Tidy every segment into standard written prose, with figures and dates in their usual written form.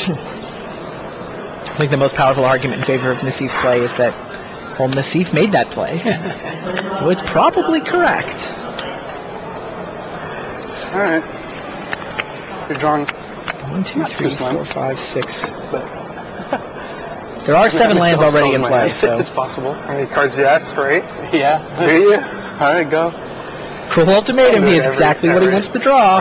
I think the most powerful argument in favor of Nassif's play is that, well, Nassif made that play. So it's probably correct. All right. You're drawing 1, 2, not 3, too slim. 4, 5, 6. There are 7 lands already in play, so... It's possible. How many cards do you have? 4, 8? Yeah. Do you? All right, go. Cruel Ultimatum, he is exactly what he wants to draw.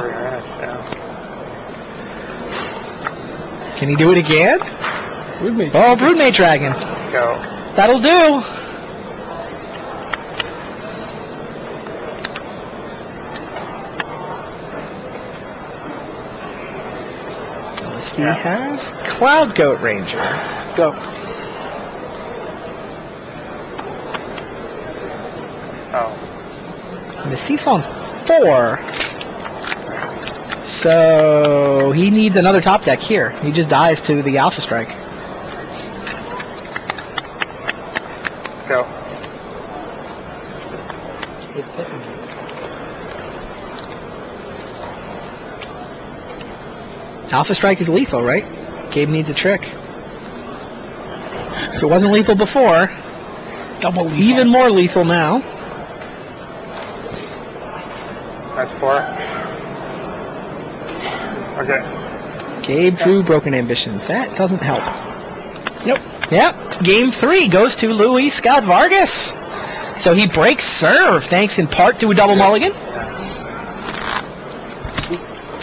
Can he do it again? Oh, Broodmate Dragon. Go. That'll do. He has Cloud Goat Ranger. Go. Oh. Nassif's on 4. So he needs another top deck here. He just dies to the Alpha Strike. Go. Alpha Strike is lethal, right? Gabe needs a trick. If it wasn't lethal before, double lethal. Even more lethal now. That's 4. Okay. Gabe drew Broken Ambitions. That doesn't help. Nope. Yep. Game 3 goes to Luis Scott Vargas. So he breaks serve, thanks in part to a double mulligan.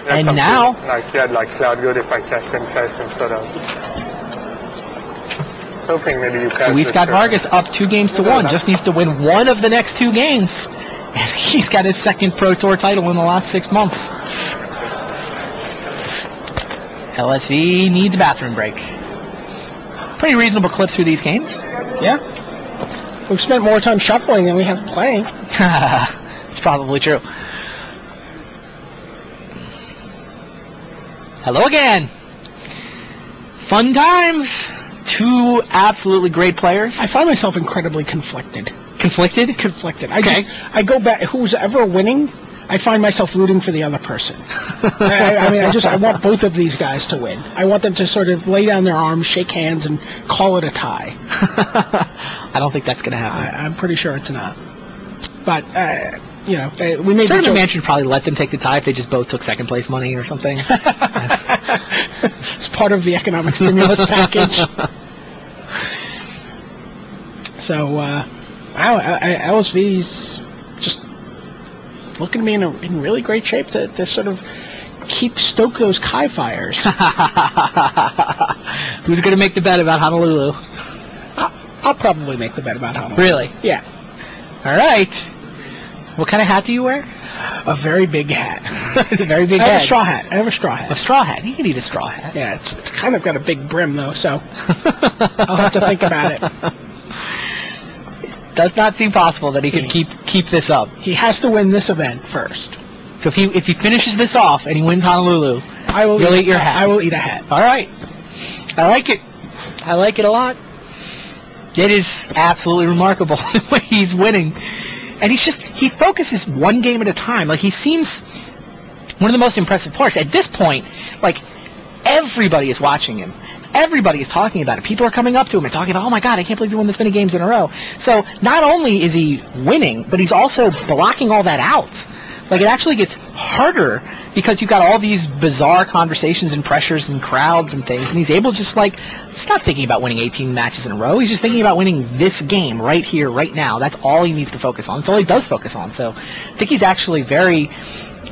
And now... Like, he had like Cloud Good if I cast him first instead of... I was hoping maybe you cast Luis Scott Vargas up 2-1. Just needs to win one of the next 2 games. And he's got his second Pro Tour title in the last 6 months. LSV needs a bathroom break. Pretty reasonable clip through these games. Yeah. We've spent more time shuffling than we have playing. It's probably true. Hello again. Fun times. 2 absolutely great players. I find myself incredibly conflicted. Conflicted? Conflicted. Okay. I go back. Who's ever winning, I find myself rooting for the other person. I want both of these guys to win. I want them to sort of lay down their arms, shake hands, and call it a tie. I don't think that's going to happen. I'm pretty sure it's not. But, you know, we may Tournament Mansion probably let them take the tie if they just both took second place money or something. It's part of the economic stimulus package. So, LSV's just looking to me in really great shape to sort of stoke those Kai fires. Who's going to make the bet about Honolulu? I'll probably make the bet about Honolulu. Really? Yeah. All right. What kind of hat do you wear? A very big hat. It's a very big I hat. have a straw hat. I have a straw hat. A straw hat. You can eat a straw hat. Yeah, it's kind of got a big brim, though, so I'll have to think about it. Does not seem possible that he could keep this up. He has to win this event first. So if he finishes this off and he wins Honolulu, you'll eat your hat. I will eat a hat. All right. I like it. I like it a lot. It is absolutely remarkable the way he's winning. And he focuses one game at a time. Like, he seems one of the most impressive players. At this point, like, everybody is watching him. Everybody is talking about it. People are coming up to him and talking about, oh my God, I can't believe you won this many games in a row. So not only is he winning, but he's also blocking all that out. Like, it actually gets harder because you've got all these bizarre conversations and pressures and crowds and things, and he's able to just not thinking about winning 18 matches in a row. He's just thinking about winning this game right here, right now. That's all he needs to focus on. That's all he does focus on. So I think he's actually very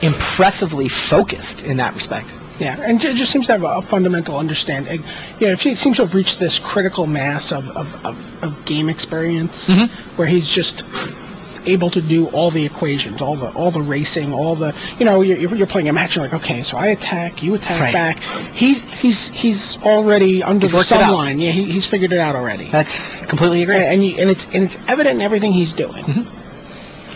impressively focused in that respect. Yeah, and it just seems to have a fundamental understanding. You know, he seems to have reached this critical mass of game experience where he's just able to do all the equations, all the racing, all the, you know, you're playing a match, you're like, okay, so I attack, you attack back. He's already under the sun line. Yeah, he's figured it out already. That's completely agree. And it's evident in everything he's doing.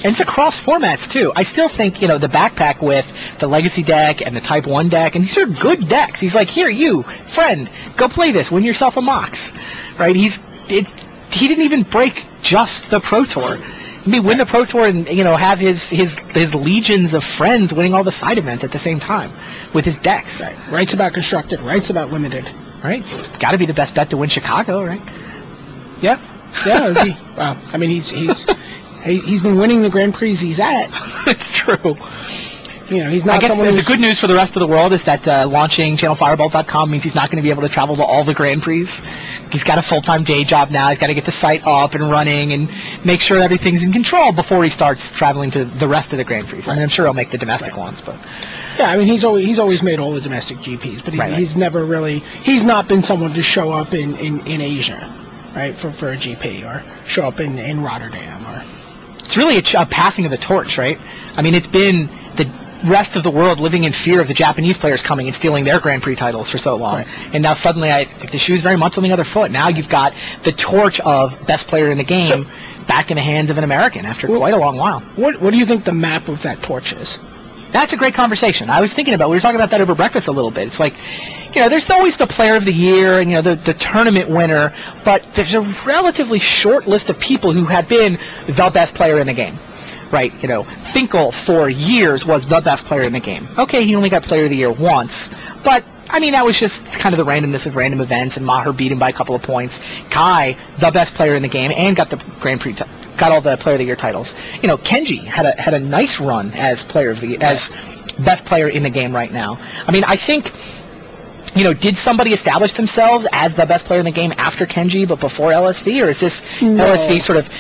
And it's across formats, too. I still think, you know, the backpack with the Legacy deck and the Type 1 deck, and these are good decks. He's like, here, you, friend, go play this, win yourself a Mox. Right? He didn't even break just the Pro Tour. I mean, win the Pro Tour and, you know, have his legions of friends winning all the side events at the same time with his decks. Right. Right's about constructed. Right's about limited. Right. Got to be the best bet to win Chicago, right? Yeah. Yeah. Well, I mean, he's been winning the Grand Prix he's at. It's true. You know, he's not. I guess someone the good news for the rest of the world is that launching ChannelFireball.com means he's not going to be able to travel to all the Grand Prix. He's got a full-time day job now. He's got to get the site up and running and make sure everything's in control before he starts traveling to the rest of the Grand Prix. I mean, I'm sure he'll make the domestic ones, but yeah, I mean, he's always made all the domestic GPs, but he's never really. He's not been someone to show up in Asia, right, for a GP or show up in Rotterdam or. It's really a passing of the torch, right? I mean, it's been the rest of the world living in fear of the Japanese players coming and stealing their Grand Prix titles for so long. Right. And now suddenly I think the shoe's very much on the other foot. Now you've got the torch of best player in the game back in the hands of an American after quite a long while. What do you think the map of that torch is? That's a great conversation. I was thinking about, we were talking about that over breakfast a little bit. It's like, you know, there's always the player of the year and, you know, the tournament winner, but there's a relatively short list of people who have been the best player in the game. Right, you know, Finkel for years was the best player in the game. Okay, he only got player of the year once, but I mean, that was just kind of the randomness of random events, and Maher beat him by a couple of points. Kai, the best player in the game, and got the Grand Prix, got all the player of the year titles. You know, Kenji had a nice run as as best player in the game right now. I mean, I think, you know, did somebody establish themselves as the best player in the game after Kenji but before LSV, or is this LSV sort of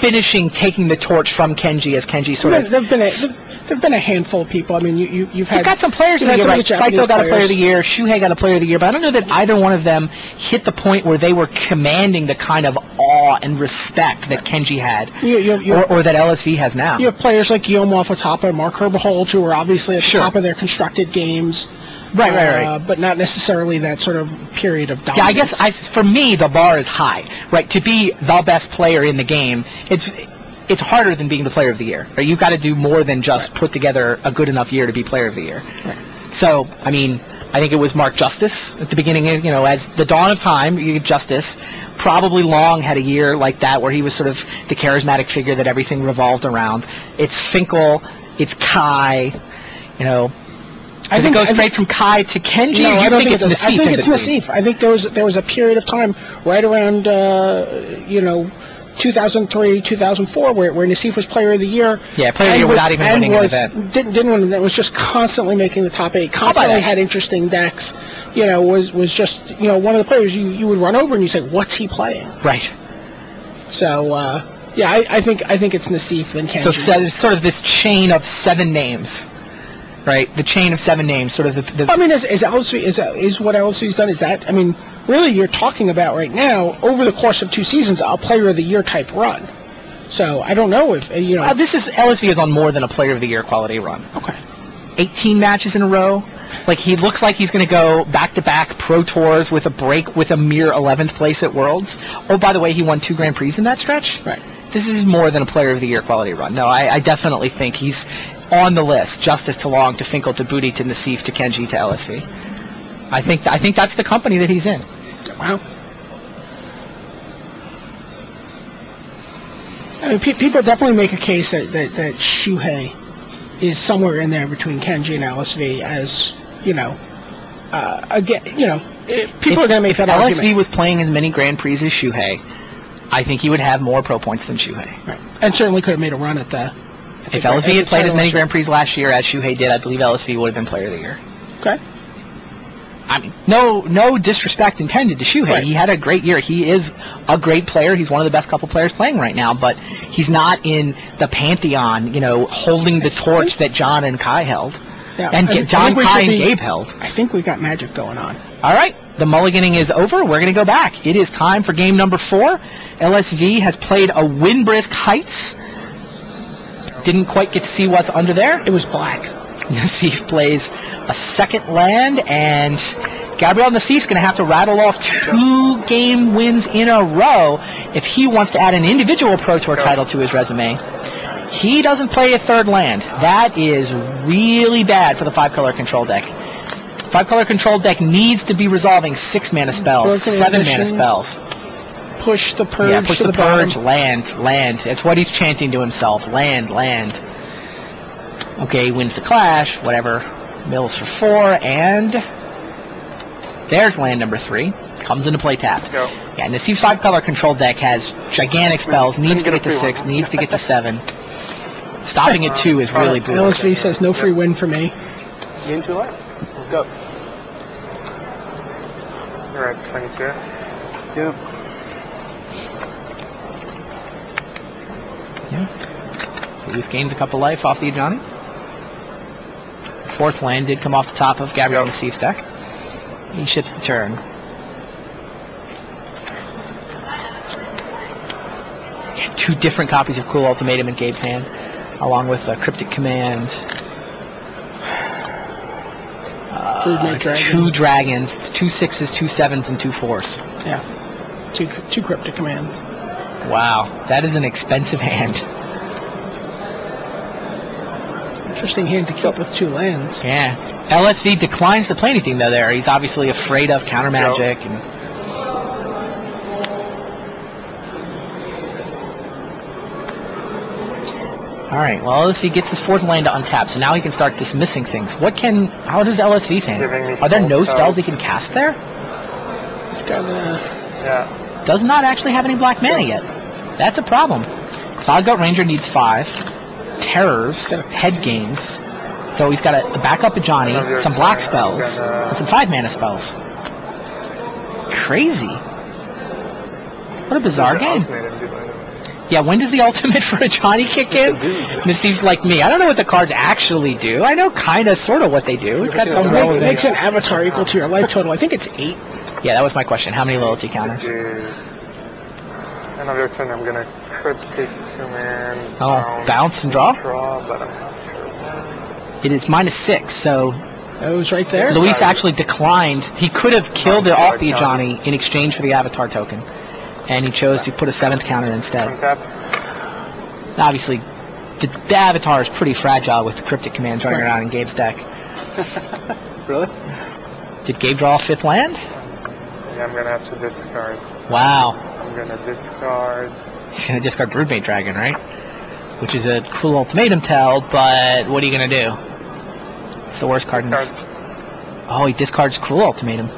taking the torch from Kenji as Kenji sort of... There've been a handful of people. I mean, you've got some players in the year, right? Saito got a player of the year, Shuhei got a player of the year, but I don't know that either one of them hit the point where they were commanding the kind of awe and respect that Kenji had, or that LSV has now. You have players like Guillaume Wafotapa and Mark Herbehold, who are obviously at the top of their constructed games. Right. But not necessarily that sort of period of dominance. Yeah, I guess for me, the bar is high, right? To be the best player in the game, it's harder than being the player of the year. Right? You've got to do more than just put together a good enough year to be player of the year. Right. So, I mean, I think it was Mark Justice at the beginning, you know, as the dawn of time, Justice probably long had a year like that where he was sort of the charismatic figure that everything revolved around. It's Finkel, it's Kai, you know. Does it go straight from Kai to Kenji? No, I don't think it's Nassif. I think it's Nassif. I think there was a period of time right around 2003, 2004 where Nassif was player of the year. Yeah, player of the year without even winning an event. Didn't win an event. Was just constantly making the top 8. Constantly had interesting decks. You know, was just, you know, one of the players you would run over and you say, what's he playing? Right. So yeah, I think it's Nassif and Kenji. So it's sort of this chain of 7 names. Right, the chain of 7 names, sort of the I mean, is what LSV's done? Is that? I mean, really, you're talking about right now over the course of 2 seasons, a player of the year type run. So I don't know if you know. This is LSV is on more than a player of the year quality run. Okay, 18 matches in a row. Like, he looks like he's going to go back-to-back Pro Tours with a break with a mere 11th place at Worlds. Oh, by the way, he won 2 Grand Prix in that stretch. Right. This is more than a player of the year quality run. No, I definitely think he's on the list. Justice to Long, to Finkel, to Booty, to Nassif, to Kenji, to LSV. I think that's the company that he's in. Wow. I mean, people definitely make a case that Shuhei is somewhere in there between Kenji and LSV, as you know. Again, you know, people are going to make that argument. If LSV was playing as many Grand Prix as Shuhei, I think he would have more pro points than Shuhei. Right. And certainly could have made a run at the. If LSV had played as many Grand Prix last year as Shuhei did, I believe LSV would have been Player of the Year. Okay. I mean, no disrespect intended to Shuhei. Right. He had a great year. He is a great player. He's one of the best couple players playing right now, but he's not in the pantheon, you know, holding the torch that John and Kai held. Yeah, and John, Kai, and Gabe held. I think we got magic going on. All right. The mulliganing is over. We're going to go back. It is time for game number 4. LSV has played a Windbrisk Heights. Didn't quite get to see what's under there. It was black. Nassif plays a second land, and Gabriel Nassif's going to have to rattle off 2 game wins in a row if he wants to add an individual Pro Tour title to his resume. He doesn't play a 3rd land. That is really bad for the 5-color control deck. 5-color control deck needs to be resolving 6-mana spells, 7-mana spells. push the purge Yeah, push to the the bottom. purge, land. That's what he's chanting to himself. Land. Okay, he wins the clash, whatever. Mills for 4, and there's land number 3. Comes into play tapped. Go. Yeah, and the Steve's 5-color control deck has gigantic spells, needs to get to 6, needs to get to 7. Stopping at 2 is really brutal. LSV says no free win for me. Game 2 life. Go. You're at 22. Yep. Yeah. At least gains a couple life off the Ajani. 4th land did come off the top of Gabriel and Steve's deck. He ships the turn. Yeah, 2 different copies of Cruel Ultimatum in Gabe's hand, along with Cryptic Command. Broodmate Dragon. 2 dragons. It's 2 6s, 2 7s, and 2 4s. Yeah. Two cryptic commands. Wow, that is an expensive hand. Interesting hand to keep with 2 lands. Yeah. LSV declines to play anything though there. He's obviously afraid of counter magic and Alright, well LSV gets his 4th land to untap, so now he can start dismissing things. How does LSV's hand? Giving me Are there no full spells spells. he can cast there? He's got Yeah. Does not actually have any black mana yet. That's a problem. Cloudgoat Ranger needs 5. Terrors, head games. So he's got a backup of Johnny, some black spells, and some 5 mana spells. Crazy. What a bizarre game. Yeah, when does the ultimate for a Johnny kick in? This seems like me. I don't know what the cards actually do. I know kind of, sort of what they do. It's got some it relevance. makes an avatar equal to your life total. I think it's 8. Yeah, that was my question. How many loyalty counters? Is another turn I'm gonna Cryptic Command. Bounce and draw? Draw, but I'm not sure when. It is -6, so That was right there. Luis actually declined. He could have killed it off the Johnny in exchange for the avatar token. And he chose to put a 7th counter instead. Untap. Obviously, the avatar is pretty fragile with the cryptic commands running around in Gabe's deck. Really? Did Gabe draw a 5th land? Yeah, I'm gonna have to discard. Wow. I'm gonna discard. He's going to discard Broodmate Dragon, right? Which is a Cruel Ultimatum tell, but what are you going to do? It's the worst card in this. Discard. Oh, he discards Cruel Ultimatum.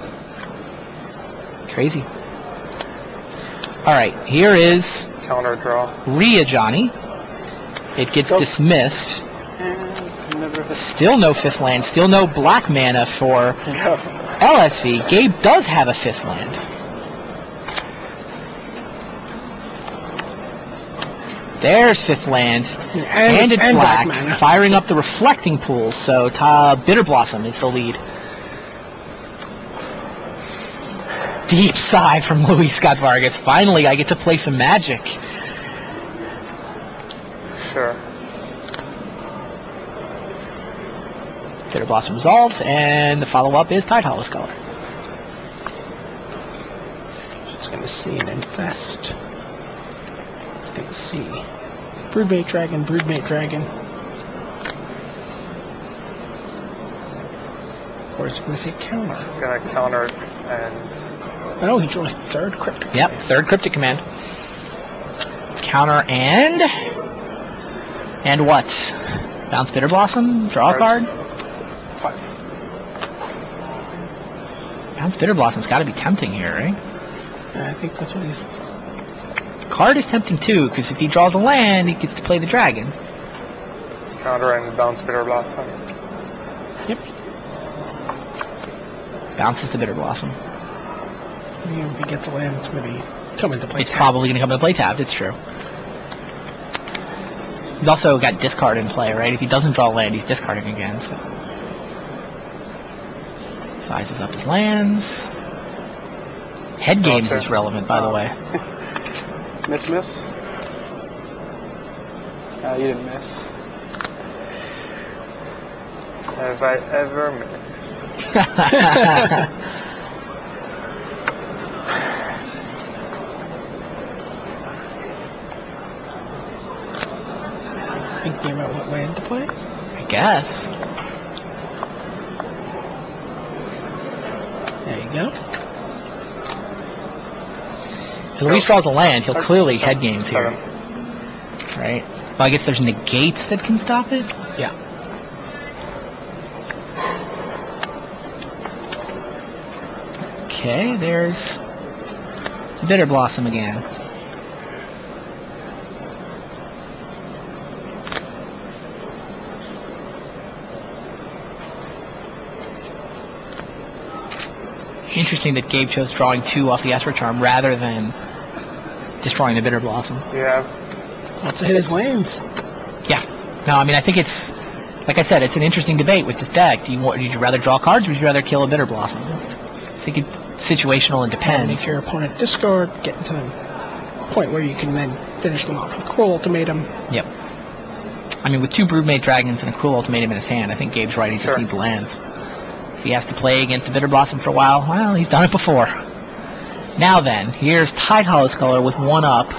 Crazy. Alright, here is Counter draw. Rhea Johnny. It gets dismissed. Still no 5th land, still no black mana for LSV. Gabe does have a 5th land. There's 5th land, and it's and black, black mana. firing up the reflecting pools, so Bitter Blossom is the lead. Deep sigh from Luis Scott Vargas. Finally, I get to play some Magic. Sure. Bitter Blossom resolves, and the follow-up is Tide Hollow Scholar. It's going to see an infest. It's going to see. Broodmate Dragon, Broodmate Dragon. Or it's going to say counter. I'm gonna counter and Oh, he drew a 3rd cryptic. Yep, 3rd Cryptic Command. Counter and what? Bounce Bitter Blossom, draw a card. Bounce Bitter Blossom's got to be tempting here, right? I think that's what he's... Card is tempting too, because if he draws a land, he gets to play the dragon. counter and bounce Bitter Blossom. Yep. Bounces to Bitter Blossom. If he gets a land, it's going to be coming to play. It's probably going to come into play tapped, it's true. He's also got discard in play, right? If he doesn't draw a land, he's discarding again, so... Sizes up his lands. Head games is relevant, by the way. Miss? You didn't miss. Have I ever missed? Thinking about what land to play? I guess. There you go. Because if he draws a land, he'll clearly head games here. 7. Right? Well, I guess there's negates that can stop it? Yeah. Okay, there's Bitter Blossom again. Interesting that Gabe chose drawing 2 off the Esper Charm rather than destroying the Bitter Blossom. Yeah. Let's hit his lands. Yeah. No, I mean, I think it's, like I said, it's an interesting debate with this deck. Would you rather draw cards or would you rather kill a Bitter Blossom? I think it's situational and depends. Make your opponent discard, get into the point where you can then finish them off with Cruel Ultimatum. Yep. I mean, with 2 Broodmate Dragons and a Cruel Ultimatum in his hand, I think Gabe's right. He just needs lands. If he has to play against the Bitter Blossom for a while, well, he's done it before. Now then, here's Tide Hollow Sculler with 1 up.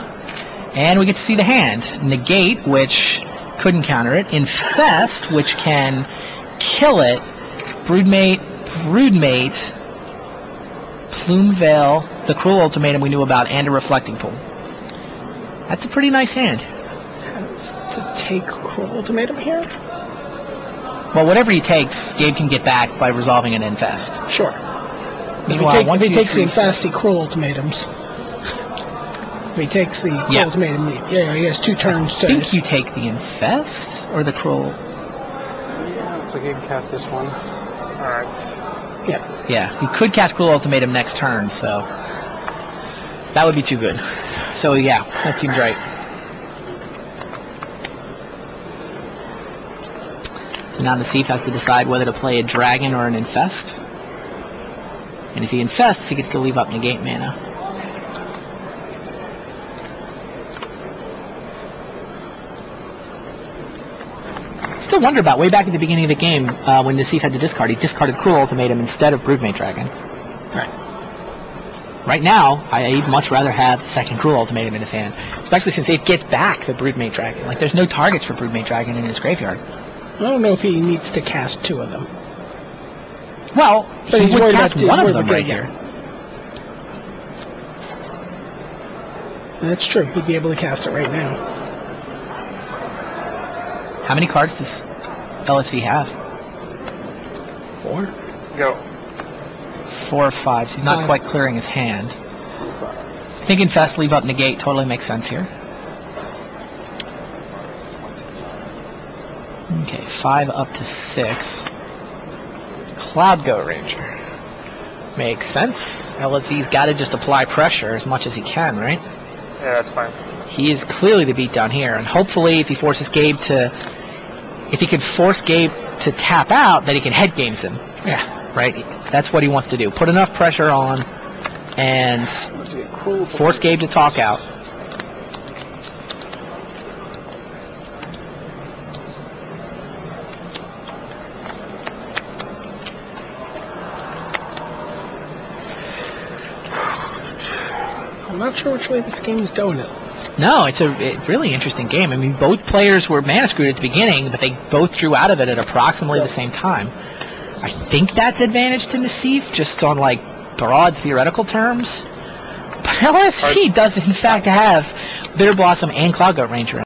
And we get to see the hand. Negate, which couldn't counter it. Infest, which can kill it. Broodmate, Plume Veil, the Cruel Ultimatum we knew about, and a Reflecting Pool. That's a pretty nice hand. To take Cruel Ultimatum here? Well, whatever he takes, Gabe can get back by resolving an Infest. Sure. Meanwhile, if he takes the Infest, he Cruel Ultimatums. If he takes the Cruel Ultimatum, he has 2 turns to... I think you take the Infest or the Cruel... Yeah, looks like you can cast this one. Alright. Yeah. Yeah, he could cast Cruel Ultimatum next turn, so... that would be too good. So, yeah, that seems right. So now the Thief has to decide whether to play a Dragon or an Infest. And if he Infests, he gets to leave up Negate mana. Still wonder about way back at the beginning of the game when the Thief had to discard. He discarded Cruel Ultimatum instead of Broodmate Dragon. Right. Right now, I'd much rather have the second Cruel Ultimatum in his hand, especially since he gets back the Broodmate Dragon. Like, there's no targets for Broodmate Dragon in his graveyard. I don't know if he needs to cast 2 of them. Well, But he he's would worried cast about- one he's of them worried right about here. That's true. He'd be able to cast it right now. How many cards does LSV have? 4? Go. 4 or 5, so he's not 5. quite clearing his hand. I think Infest, leave up Negate totally makes sense here. Okay, 5 up to 6. Cloud Go Ranger. Makes sense. LSV's got to just apply pressure as much as he can, right? Yeah, that's fine. He is clearly the beat down here, and hopefully if he forces Gabe to... if he can force Gabe to tap out, then he can head games him. Yeah. Right? That's what he wants to do. Put enough pressure on and force Gabe to talk out. I'm not sure which way this game is going now. No, it's a really interesting game. I mean, both players were mana screwed at the beginning, but they both drew out of it at approximately the same time. I think that's advantage to Nassif, just on, like, broad theoretical terms. But LSV does, in fact, have Bitter Blossom and Cloud Goat Ranger.